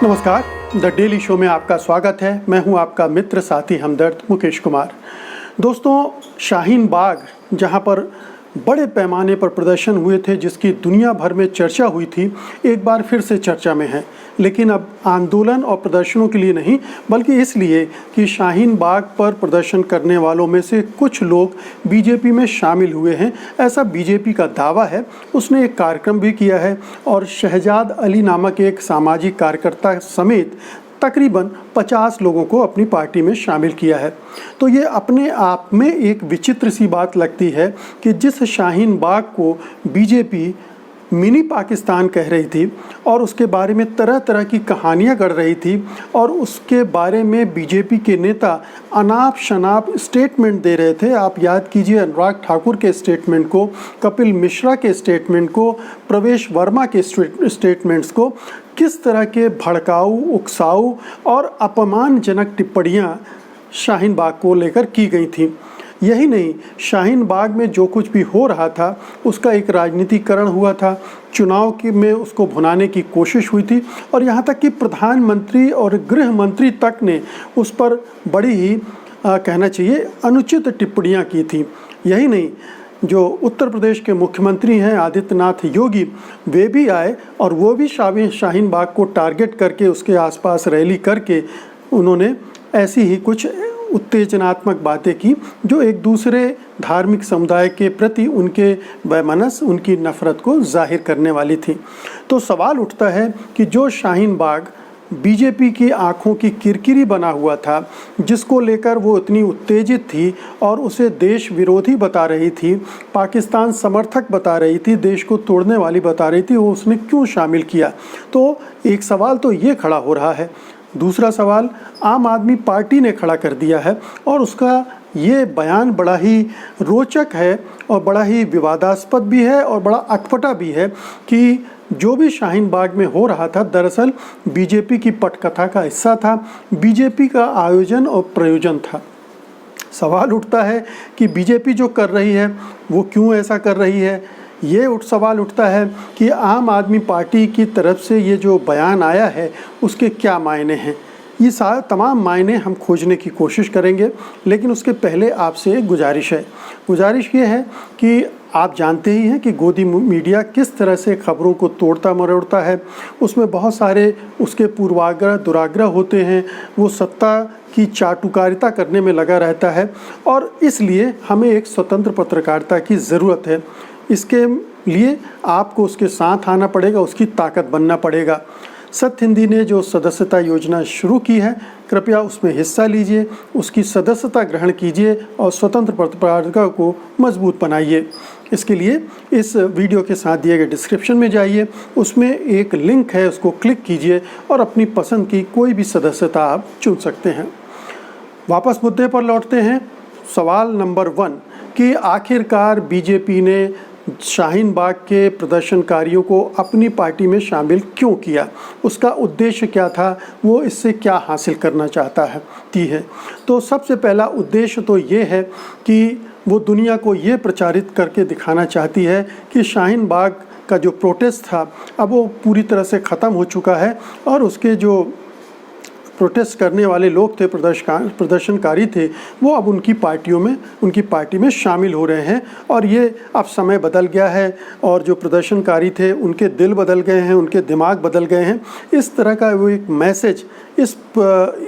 नमस्कार, the daily show में आपका स्वागत है। मैं हूं आपका मित्र साथी हमदर्द मुकेश कुमार। दोस्तों, शाहीन बाग जहां पर बड़े पैमाने पर प्रदर्शन हुए थे, जिसकी दुनिया भर में चर्चा हुई थी, एक बार फिर से चर्चा में है। लेकिन अब आंदोलन और प्रदर्शनों के लिए नहीं, बल्कि इसलिए कि शाहीन बाग पर प्रदर्शन करने वालों में से कुछ लोग बीजेपी में शामिल हुए हैं, ऐसा बीजेपी का दावा है। उसने एक कार्यक्रम भी किया है और शहजाद अली नामक एक सामाजिक कार्यकर्ता समेत तकरीबन 50 लोगों को अपनी पार्टी में शामिल किया है। तो ये अपने आप में एक विचित्र सी बात लगती है कि जिस शाहीन बाग को बीजेपी मिनी पाकिस्तान कह रही थी और उसके बारे में तरह तरह की कहानियां गढ़ रही थी और उसके बारे में बीजेपी के नेता अनाप शनाप स्टेटमेंट दे रहे थे। आप याद कीजिए अनुराग ठाकुर के स्टेटमेंट को, कपिल मिश्रा के स्टेटमेंट को, प्रवेश वर्मा के स्टेटमेंट्स को, किस तरह के भड़काऊ, उकसाऊ और अपमानजनक टिप्पणियां शाहीन बाग को लेकर की गई थी। यही नहीं, शाहीन बाग में जो कुछ भी हो रहा था उसका एक राजनीतिकरण हुआ था। चुनाव में उसको भुनाने की कोशिश हुई थी और यहाँ तक कि प्रधानमंत्री और गृह मंत्री तक ने उस पर बड़ी ही कहना चाहिए अनुचित टिप्पणियाँ की थी। यही नहीं, जो उत्तर प्रदेश के मुख्यमंत्री हैं आदित्यनाथ योगी, वे भी आए और वो भी शाहीन बाग को टारगेट करके उसके आसपास रैली करके उन्होंने ऐसी ही कुछ उत्तेजनात्मक बातें की जो एक दूसरे धार्मिक समुदाय के प्रति उनके वैमनस्य, उनकी नफ़रत को जाहिर करने वाली थी। तो सवाल उठता है कि जो शाहीन बाग बीजेपी की आंखों की किरकिरी बना हुआ था, जिसको लेकर वो इतनी उत्तेजित थी और उसे देश विरोधी बता रही थी, पाकिस्तान समर्थक बता रही थी, देश को तोड़ने वाली बता रही थी, वो उसने क्यों शामिल किया? तो एक सवाल तो ये खड़ा हो रहा है। दूसरा सवाल आम आदमी पार्टी ने खड़ा कर दिया है और उसका ये बयान बड़ा ही रोचक है और बड़ा ही विवादास्पद भी है और बड़ा अटपटा भी है कि जो भी शाहीन बाग में हो रहा था दरअसल बीजेपी की पटकथा का हिस्सा था, बीजेपी का आयोजन और प्रयोजन था। सवाल उठता है कि बीजेपी जो कर रही है वो क्यों ऐसा कर रही है। ये सवाल उठता है कि आम आदमी पार्टी की तरफ से ये जो बयान आया है उसके क्या मायने हैं। ये सारे तमाम मायने हम खोजने की कोशिश करेंगे, लेकिन उसके पहले आपसे एक गुजारिश है। गुजारिश ये है कि आप जानते ही हैं कि गोदी मीडिया किस तरह से खबरों को तोड़ता मरोड़ता है। उसमें बहुत सारे उसके पूर्वाग्रह दुराग्रह होते हैं, वो सत्ता की चाटुकारिता करने में लगा रहता है और इसलिए हमें एक स्वतंत्र पत्रकारिता की ज़रूरत है। इसके लिए आपको उसके साथ आना पड़ेगा, उसकी ताकत बनना पड़ेगा। सत्य हिंदी ने जो सदस्यता योजना शुरू की है, कृपया उसमें हिस्सा लीजिए, उसकी सदस्यता ग्रहण कीजिए और स्वतंत्र पत्रकारिता को मजबूत बनाइए। इसके लिए इस वीडियो के साथ दिए गए डिस्क्रिप्शन में जाइए, उसमें एक लिंक है, उसको क्लिक कीजिए और अपनी पसंद की कोई भी सदस्यता आप चुन सकते हैं। वापस मुद्दे पर लौटते हैं। सवाल नंबर 1 कि आखिरकार बीजेपी ने शाहीन बाग के प्रदर्शनकारियों को अपनी पार्टी में शामिल क्यों किया, उसका उद्देश्य क्या था, वो इससे क्या हासिल करना चाहता है। तो सबसे पहला उद्देश्य तो ये है कि वो दुनिया को ये प्रचारित करके दिखाना चाहती है कि शाहीन बाग का जो प्रोटेस्ट था अब वो पूरी तरह से ख़त्म हो चुका है और उसके जो प्रोटेस्ट करने वाले लोग थे, प्रदर्शनकारी थे, वो अब उनकी पार्टी में शामिल हो रहे हैं और ये अब समय बदल गया है और जो प्रदर्शनकारी थे उनके दिल बदल गए हैं, उनके दिमाग बदल गए हैं। इस तरह का वो एक मैसेज इस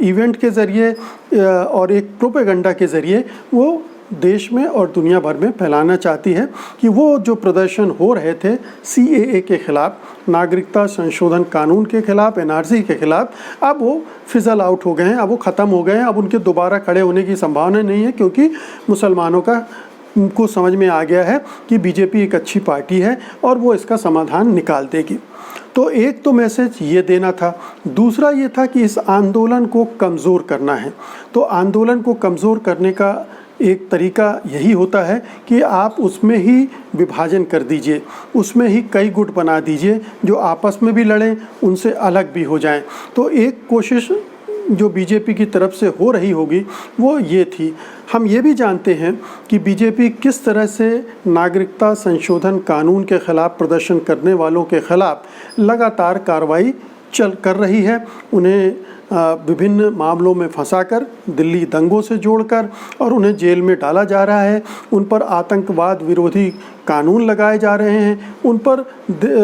इवेंट के ज़रिए और एक प्रोपेगेंडा के ज़रिए वो देश में और दुनिया भर में फैलाना चाहती है कि वो जो प्रदर्शन हो रहे थे CAA के ख़िलाफ़, नागरिकता संशोधन कानून के ख़िलाफ़, NRC के ख़िलाफ़, अब वो फिज़ल आउट हो गए हैं, अब वो ख़त्म हो गए हैं। अब उनके दोबारा खड़े होने की संभावना नहीं है क्योंकि मुसलमानों को समझ में आ गया है कि बीजेपी एक अच्छी पार्टी है और वो इसका समाधान निकाल देगी। तो एक तो मैसेज ये देना था। दूसरा ये था कि इस आंदोलन को कमज़ोर करना है। तो आंदोलन को कमज़ोर करने का एक तरीका यही होता है कि आप उसमें ही विभाजन कर दीजिए, उसमें ही कई गुट बना दीजिए जो आपस में भी लड़ें, उनसे अलग भी हो जाएं। तो एक कोशिश जो बीजेपी की तरफ से हो रही होगी वो ये थी। हम ये भी जानते हैं कि बीजेपी किस तरह से नागरिकता संशोधन कानून के ख़िलाफ़ प्रदर्शन करने वालों के ख़िलाफ़ लगातार कार्रवाई चल कर रही है, उन्हें विभिन्न मामलों में फंसाकर, दिल्ली दंगों से जोड़कर, और उन्हें जेल में डाला जा रहा है। उन पर आतंकवाद विरोधी कानून लगाए जा रहे हैं, उन पर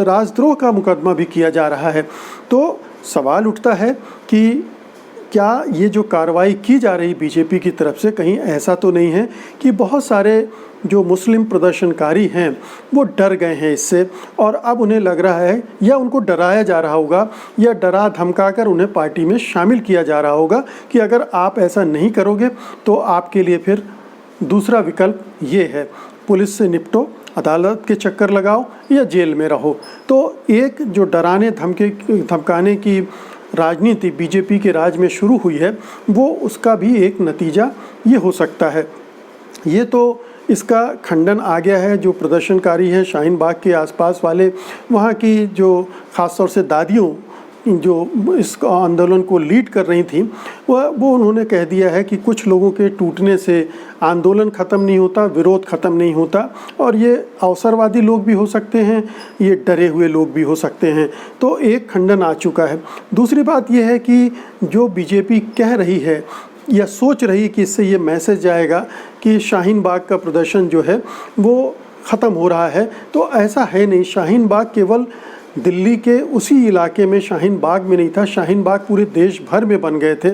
राजद्रोह का मुकदमा भी किया जा रहा है। तो सवाल उठता है कि क्या ये जो कार्रवाई की जा रही बीजेपी की तरफ से, कहीं ऐसा तो नहीं है कि बहुत सारे जो मुस्लिम प्रदर्शनकारी हैं वो डर गए हैं इससे, और अब उन्हें लग रहा है या उनको डराया जा रहा होगा या डरा धमका कर उन्हें पार्टी में शामिल किया जा रहा होगा कि अगर आप ऐसा नहीं करोगे तो आपके लिए फिर दूसरा विकल्प ये है, पुलिस से निपटो, अदालत के चक्कर लगाओ या जेल में रहो। तो एक जो डराने धमकाने की राजनीति बीजेपी के राज में शुरू हुई है, वो उसका भी एक नतीजा ये हो सकता है। ये तो इसका खंडन आ गया है। जो प्रदर्शनकारी हैं शाहीन बाग के आसपास वाले, वहाँ की जो ख़ासतौर से दादियों जो इस आंदोलन को लीड कर रही थी, वो उन्होंने कह दिया है कि कुछ लोगों के टूटने से आंदोलन ख़त्म नहीं होता, विरोध ख़त्म नहीं होता, और ये अवसरवादी लोग भी हो सकते हैं, ये डरे हुए लोग भी हो सकते हैं। तो एक खंडन आ चुका है। दूसरी बात यह है कि जो बीजेपी कह रही है या सोच रही कि इससे ये मैसेज जाएगा कि शाहीन बाग का प्रदर्शन जो है वो ख़त्म हो रहा है, तो ऐसा है नहीं। शाहीन बाग केवल दिल्ली के उसी इलाके में शाहीन बाग में नहीं था, शाहीन बाग पूरे देश भर में बन गए थे।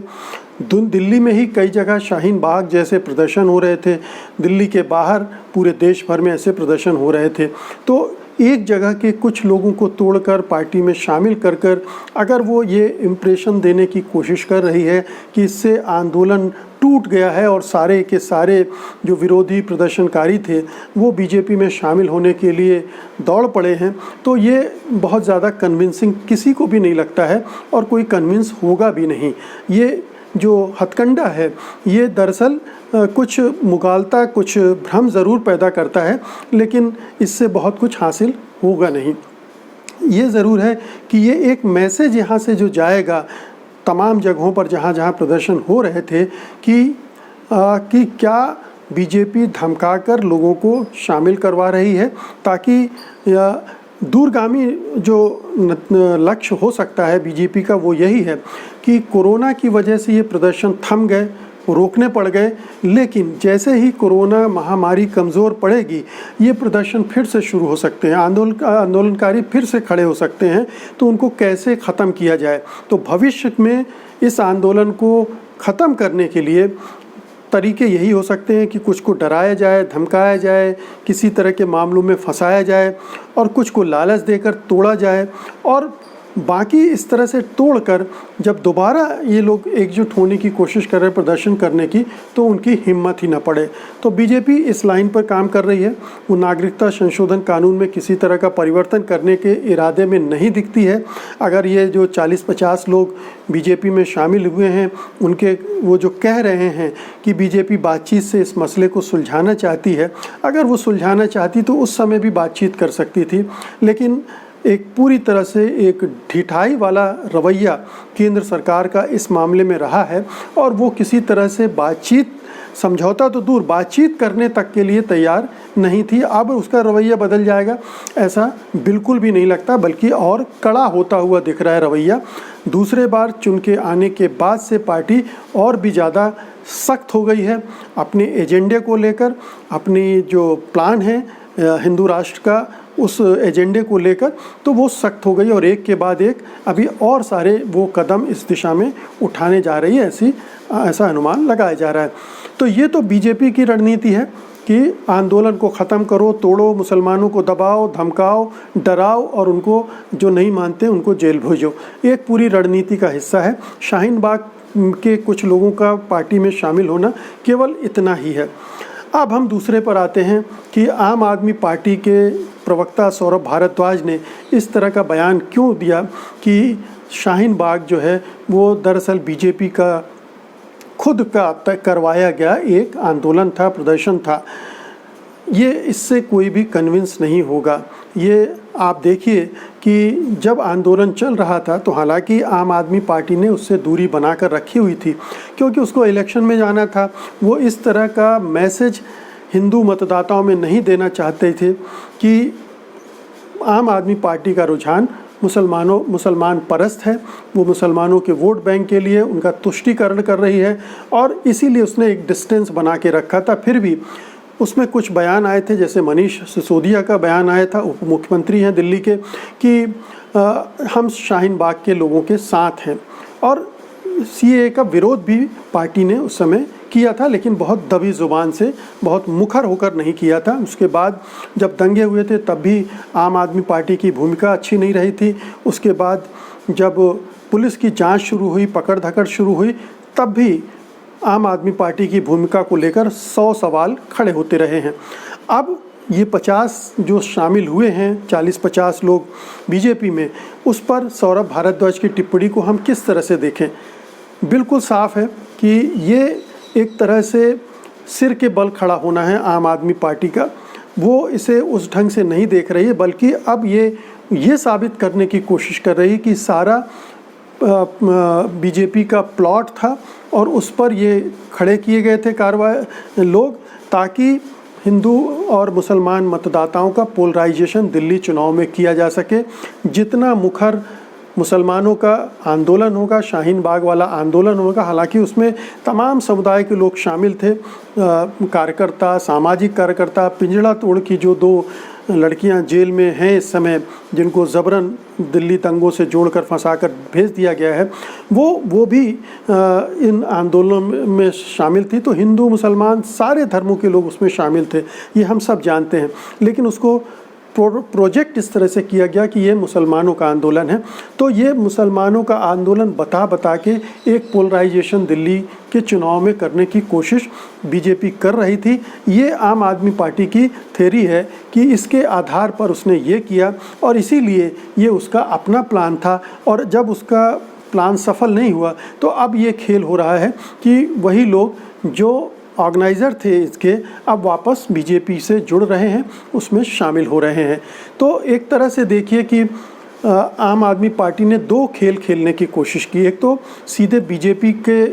दिल्ली में ही कई जगह शाहीन बाग जैसे प्रदर्शन हो रहे थे, दिल्ली के बाहर पूरे देश भर में ऐसे प्रदर्शन हो रहे थे। तो एक जगह के कुछ लोगों को तोड़कर पार्टी में शामिल कर अगर वो ये इम्प्रेशन देने की कोशिश कर रही है कि इससे आंदोलन टूट गया है और सारे के सारे जो विरोधी प्रदर्शनकारी थे वो बीजेपी में शामिल होने के लिए दौड़ पड़े हैं, तो ये बहुत ज़्यादा कन्विंसिंग किसी को भी नहीं लगता है और कोई कन्विंस होगा भी नहीं। ये जो हथकंडा है ये दरअसल कुछ मुगालता, कुछ भ्रम ज़रूर पैदा करता है, लेकिन इससे बहुत कुछ हासिल होगा नहीं। ये ज़रूर है कि ये एक मैसेज यहाँ से जो जाएगा तमाम जगहों पर जहाँ जहाँ प्रदर्शन हो रहे थे कि क्या बीजेपी धमकाकर लोगों को शामिल करवा रही है, ताकि दूरगामी जो लक्ष्य हो सकता है बीजेपी का वो यही है कि कोरोना की वजह से ये प्रदर्शन थम गए, रोकने पड़ गए, लेकिन जैसे ही कोरोना महामारी कमज़ोर पड़ेगी ये प्रदर्शन फिर से शुरू हो सकते हैं, आंदोलनकारी फिर से खड़े हो सकते हैं। तो उनको कैसे ख़त्म किया जाए? तो भविष्य में इस आंदोलन को ख़त्म करने के लिए तरीके यही हो सकते हैं कि कुछ को डराया जाए, धमकाया जाए, किसी तरह के मामलों में फंसाया जाए और कुछ को लालच देकर तोड़ा जाए, और बाकी इस तरह से तोड़कर जब दोबारा ये लोग एकजुट होने की कोशिश कर रहे हैं प्रदर्शन करने की, तो उनकी हिम्मत ही न पड़े। तो बीजेपी इस लाइन पर काम कर रही है। वो नागरिकता संशोधन कानून में किसी तरह का परिवर्तन करने के इरादे में नहीं दिखती है। अगर ये जो 40-50 लोग बीजेपी में शामिल हुए हैं, उनके वो जो कह रहे हैं कि बीजेपी बातचीत से इस मसले को सुलझाना चाहती है, अगर वो सुलझाना चाहती तो उस समय भी बातचीत कर सकती थी, लेकिन एक पूरी तरह से एक ढिठाई वाला रवैया केंद्र सरकार का इस मामले में रहा है, और वो किसी तरह से बातचीत, समझौता तो दूर, बातचीत करने तक के लिए तैयार नहीं थी। अब उसका रवैया बदल जाएगा ऐसा बिल्कुल भी नहीं लगता, बल्कि और कड़ा होता हुआ दिख रहा है रवैया। दूसरे बार चुन के आने के बाद से पार्टी और भी ज़्यादा सख्त हो गई है अपने एजेंडे को लेकर, अपनी जो प्लान है हिंदू राष्ट्र का उस एजेंडे को लेकर, तो वो सख्त हो गई और एक के बाद एक अभी और सारे वो कदम इस दिशा में उठाने जा रही है, ऐसा अनुमान लगाया जा रहा है। तो ये तो बीजेपी की रणनीति है कि आंदोलन को ख़त्म करो, तोड़ो, मुसलमानों को दबाओ, धमकाओ, डराओ और उनको जो नहीं मानते उनको जेल भेजो। एक पूरी रणनीति का हिस्सा है। शाहीन बाग के कुछ लोगों का पार्टी में शामिल होना केवल इतना ही है। अब हम दूसरे पर आते हैं कि आम आदमी पार्टी के प्रवक्ता सौरभ भारद्वाज ने इस तरह का बयान क्यों दिया कि शाहीन बाग जो है वो दरअसल बीजेपी का खुद का करवाया गया एक आंदोलन था, प्रदर्शन था। ये इससे कोई भी कन्विंस नहीं होगा। ये आप देखिए कि जब आंदोलन चल रहा था तो हालांकि आम आदमी पार्टी ने उससे दूरी बनाकर रखी हुई थी, क्योंकि उसको इलेक्शन में जाना था। वो इस तरह का मैसेज हिंदू मतदाताओं में नहीं देना चाहते थे कि आम आदमी पार्टी का रुझान मुसलमान परस्त है, वो मुसलमानों के वोट बैंक के लिए उनका तुष्टीकरण कर रही है और इसीलिए उसने एक डिस्टेंस बना के रखा था। फिर भी उसमें कुछ बयान आए थे, जैसे मनीष सिसोदिया का बयान आया था, उप मुख्यमंत्री हैं दिल्ली के, कि हम शाहीन बाग के लोगों के साथ हैं। और सीएए का विरोध भी पार्टी ने उस समय किया था, लेकिन बहुत दबी ज़ुबान से, बहुत मुखर होकर नहीं किया था। उसके बाद जब दंगे हुए थे तब भी आम आदमी पार्टी की भूमिका अच्छी नहीं रही थी। उसके बाद जब पुलिस की जांच शुरू हुई, पकड़ धकड़ शुरू हुई, तब भी आम आदमी पार्टी की भूमिका को लेकर 100 सवाल खड़े होते रहे हैं। अब ये 50 जो शामिल हुए हैं, 40-50 लोग बीजेपी में, उस पर सौरभ भारद्वाज की टिप्पणी को हम किस तरह से देखें? बिल्कुल साफ है कि ये एक तरह से सिर के बल खड़ा होना है आम आदमी पार्टी का। वो इसे उस ढंग से नहीं देख रही है, बल्कि अब ये साबित करने की कोशिश कर रही है कि सारा बीजेपी का प्लॉट था और उस पर ये खड़े किए गए थे कार्रवाई लोग, ताकि हिंदू और मुसलमान मतदाताओं का पोलराइजेशन दिल्ली चुनाव में किया जा सके। जितना मुखर मुसलमानों का आंदोलन होगा, शाहीन बाग वाला आंदोलन होगा, हालांकि उसमें तमाम समुदाय के लोग शामिल थे, कार्यकर्ता, सामाजिक कार्यकर्ता। पिंजड़ा तोड़ की जो 2 लड़कियां जेल में हैं इस समय, जिनको ज़बरन दिल्ली दंगों से जोड़कर फंसाकर भेज दिया गया है, वो भी इन आंदोलन में शामिल थी। तो हिंदू मुसलमान सारे धर्मों के लोग उसमें शामिल थे, ये हम सब जानते हैं। लेकिन उसको प्रोजेक्ट इस तरह से किया गया कि ये मुसलमानों का आंदोलन है। तो ये मुसलमानों का आंदोलन बता के एक पोलराइजेशन दिल्ली के चुनाव में करने की कोशिश बीजेपी कर रही थी। ये आम आदमी पार्टी की थ्योरी है कि इसके आधार पर उसने ये किया और इसीलिए ये उसका अपना प्लान था। और जब उसका प्लान सफल नहीं हुआ तो अब ये खेल हो रहा है कि वही लोग जो ऑर्गेनाइज़र थे इसके, अब वापस बीजेपी से जुड़ रहे हैं, उसमें शामिल हो रहे हैं। तो एक तरह से देखिए कि आम आदमी पार्टी ने 2 खेल खेलने की कोशिश की। एक तो सीधे बीजेपी के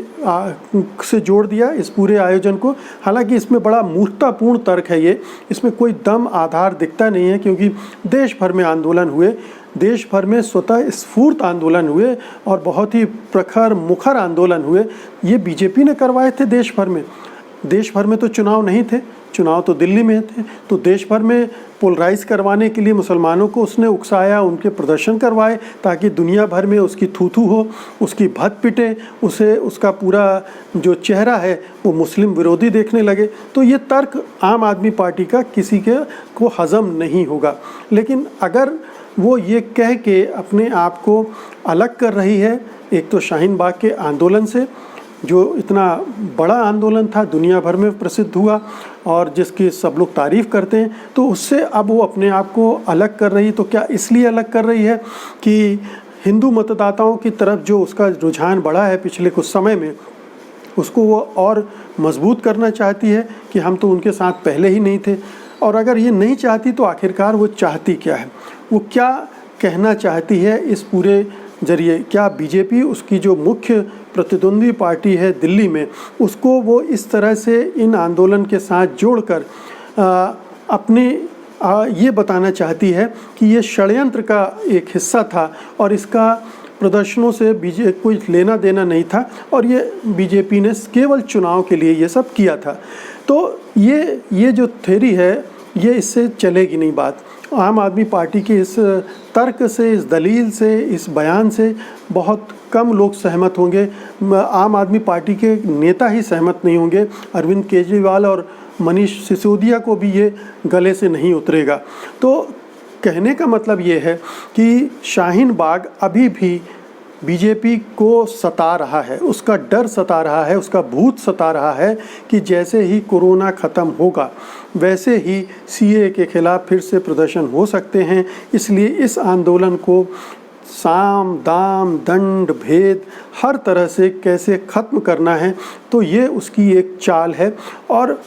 से जोड़ दिया इस पूरे आयोजन को, हालांकि इसमें बड़ा मूर्खतापूर्ण तर्क है ये, इसमें कोई दम आधार दिखता नहीं है, क्योंकि देश भर में आंदोलन हुए, देश भर में स्वतः स्फूर्त आंदोलन हुए और बहुत ही प्रखर मुखर आंदोलन हुए। ये बीजेपी ने करवाए थे देश भर में। देश भर में तो चुनाव नहीं थे, चुनाव तो दिल्ली में थे। तो देश भर में पोलराइज करवाने के लिए मुसलमानों को उसने उकसाया, उनके प्रदर्शन करवाए, ताकि दुनिया भर में उसकी थू-थू हो, उसकी भत पिटे, उसे उसका पूरा जो चेहरा है वो मुस्लिम विरोधी देखने लगे। तो ये तर्क आम आदमी पार्टी का किसी को हज़म नहीं होगा। लेकिन अगर वो ये कह के अपने आप को अलग कर रही है, एक तो शाहीन बाग के आंदोलन से, जो इतना बड़ा आंदोलन था, दुनिया भर में प्रसिद्ध हुआ और जिसकी सब लोग तारीफ़ करते हैं, तो उससे अब वो अपने आप को अलग कर रही। तो क्या इसलिए अलग कर रही है कि हिंदू मतदाताओं की तरफ जो उसका रुझान बढ़ा है पिछले कुछ समय में, उसको वो और मजबूत करना चाहती है कि हम तो उनके साथ पहले ही नहीं थे। और अगर ये नहीं चाहती तो आखिरकार वो चाहती क्या है, वो क्या कहना चाहती है इस पूरे जरिए? क्या बीजेपी, उसकी जो मुख्य प्रतिद्वंदी पार्टी है दिल्ली में, उसको वो इस तरह से इन आंदोलन के साथ जोड़कर अपने ये बताना चाहती है कि ये षड्यंत्र का एक हिस्सा था और इसका प्रदर्शनों से कोई लेना देना नहीं था और ये बीजेपी ने केवल चुनाव के लिए ये सब किया था? तो ये जो थ्योरी है, ये इससे चलेगी नहीं बात। आम आदमी पार्टी के इस तर्क से, इस दलील से, इस बयान से बहुत कम लोग सहमत होंगे। आम आदमी पार्टी के नेता ही सहमत नहीं होंगे। अरविंद केजरीवाल और मनीष सिसोदिया को भी ये गले से नहीं उतरेगा। तो कहने का मतलब ये है कि शाहीन बाग अभी भी बीजेपी को सता रहा है, उसका डर सता रहा है, उसका भूत सता रहा है कि जैसे ही कोरोना ख़त्म होगा वैसे ही सीए के खिलाफ फिर से प्रदर्शन हो सकते हैं। इसलिए इस आंदोलन को साम दाम दंड भेद हर तरह से कैसे ख़त्म करना है, तो ये उसकी एक चाल है। और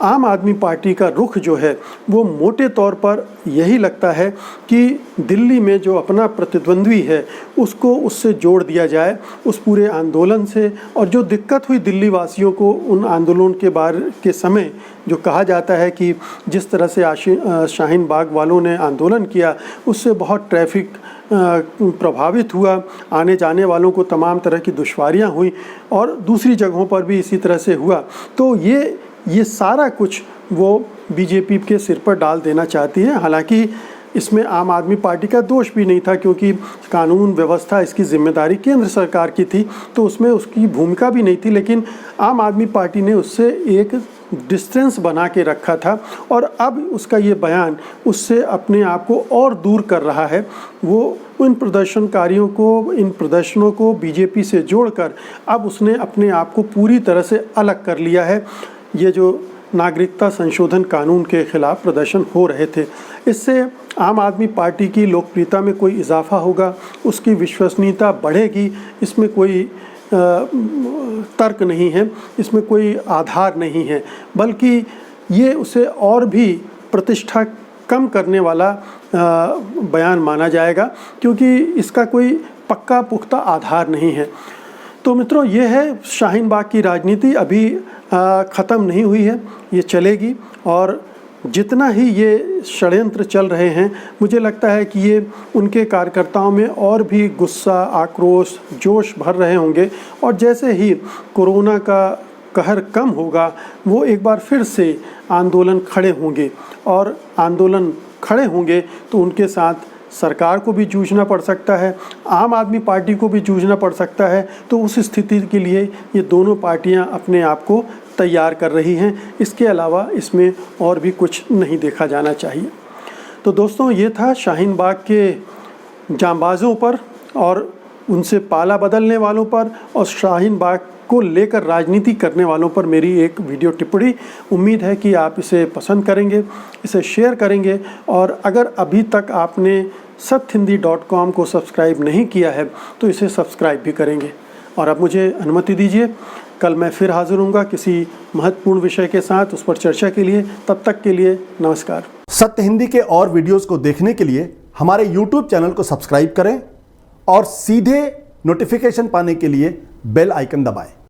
आम आदमी पार्टी का रुख जो है वो मोटे तौर पर यही लगता है कि दिल्ली में जो अपना प्रतिद्वंद्वी है उसको उससे जोड़ दिया जाए उस पूरे आंदोलन से। और जो दिक्कत हुई दिल्ली वासियों को उन आंदोलन के समय जो कहा जाता है कि जिस तरह से शाहीन बाग वालों ने आंदोलन किया उससे बहुत ट्रैफिक प्रभावित हुआ, आने जाने वालों को तमाम तरह की दुश्वारियां हुई और दूसरी जगहों पर भी इसी तरह से हुआ। तो ये सारा कुछ वो बीजेपी के सिर पर डाल देना चाहती है। हालांकि इसमें आम आदमी पार्टी का दोष भी नहीं था क्योंकि कानून व्यवस्था इसकी जिम्मेदारी केंद्र सरकार की थी, तो उसमें उसकी भूमिका भी नहीं थी। लेकिन आम आदमी पार्टी ने उससे एक डिस्टेंस बना के रखा था और अब उसका ये बयान उससे अपने आप को और दूर कर रहा है। वो इन प्रदर्शनकारियों को, इन प्रदर्शनों को बीजेपी से जोड़कर अब उसने अपने आप को पूरी तरह से अलग कर लिया है। ये जो नागरिकता संशोधन कानून के खिलाफ प्रदर्शन हो रहे थे, इससे आम आदमी पार्टी की लोकप्रियता में कोई इजाफा होगा, उसकी विश्वसनीयता बढ़ेगी, इसमें कोई तर्क नहीं है, इसमें कोई आधार नहीं है, बल्कि ये उसे और भी प्रतिष्ठा कम करने वाला बयान माना जाएगा क्योंकि इसका कोई पक्का पुख्ता आधार नहीं है। तो मित्रों, ये है शाहीन बाग की राजनीति, अभी ख़त्म नहीं हुई है, ये चलेगी। और जितना ही ये षड्यंत्र चल रहे हैं, मुझे लगता है कि ये उनके कार्यकर्ताओं में और भी गुस्सा, आक्रोश, जोश भर रहे होंगे और जैसे ही कोरोना का कहर कम होगा वो एक बार फिर से आंदोलन खड़े होंगे और आंदोलन खड़े होंगे तो उनके साथ सरकार को भी जूझना पड़ सकता है, आम आदमी पार्टी को भी जूझना पड़ सकता है। तो उस स्थिति के लिए ये दोनों पार्टियां अपने आप को तैयार कर रही हैं। इसके अलावा इसमें और भी कुछ नहीं देखा जाना चाहिए। तो दोस्तों, ये था शाहीन बाग के जांबाज़ों पर और उनसे पाला बदलने वालों पर और शाहीन बाग को लेकर राजनीति करने वालों पर मेरी एक वीडियो टिप्पणी। उम्मीद है कि आप इसे पसंद करेंगे, इसे शेयर करेंगे और अगर अभी तक आपने satyhindi.com को सब्सक्राइब नहीं किया है तो इसे सब्सक्राइब भी करेंगे। और अब मुझे अनुमति दीजिए, कल मैं फिर हाजिर होऊंगा किसी महत्वपूर्ण विषय के साथ उस पर चर्चा के लिए। तब तक के लिए नमस्कार। सत्य हिंदी के और वीडियोस को देखने के लिए हमारे YouTube चैनल को सब्सक्राइब करें और सीधे नोटिफिकेशन पाने के लिए बेल आइकन दबाएं।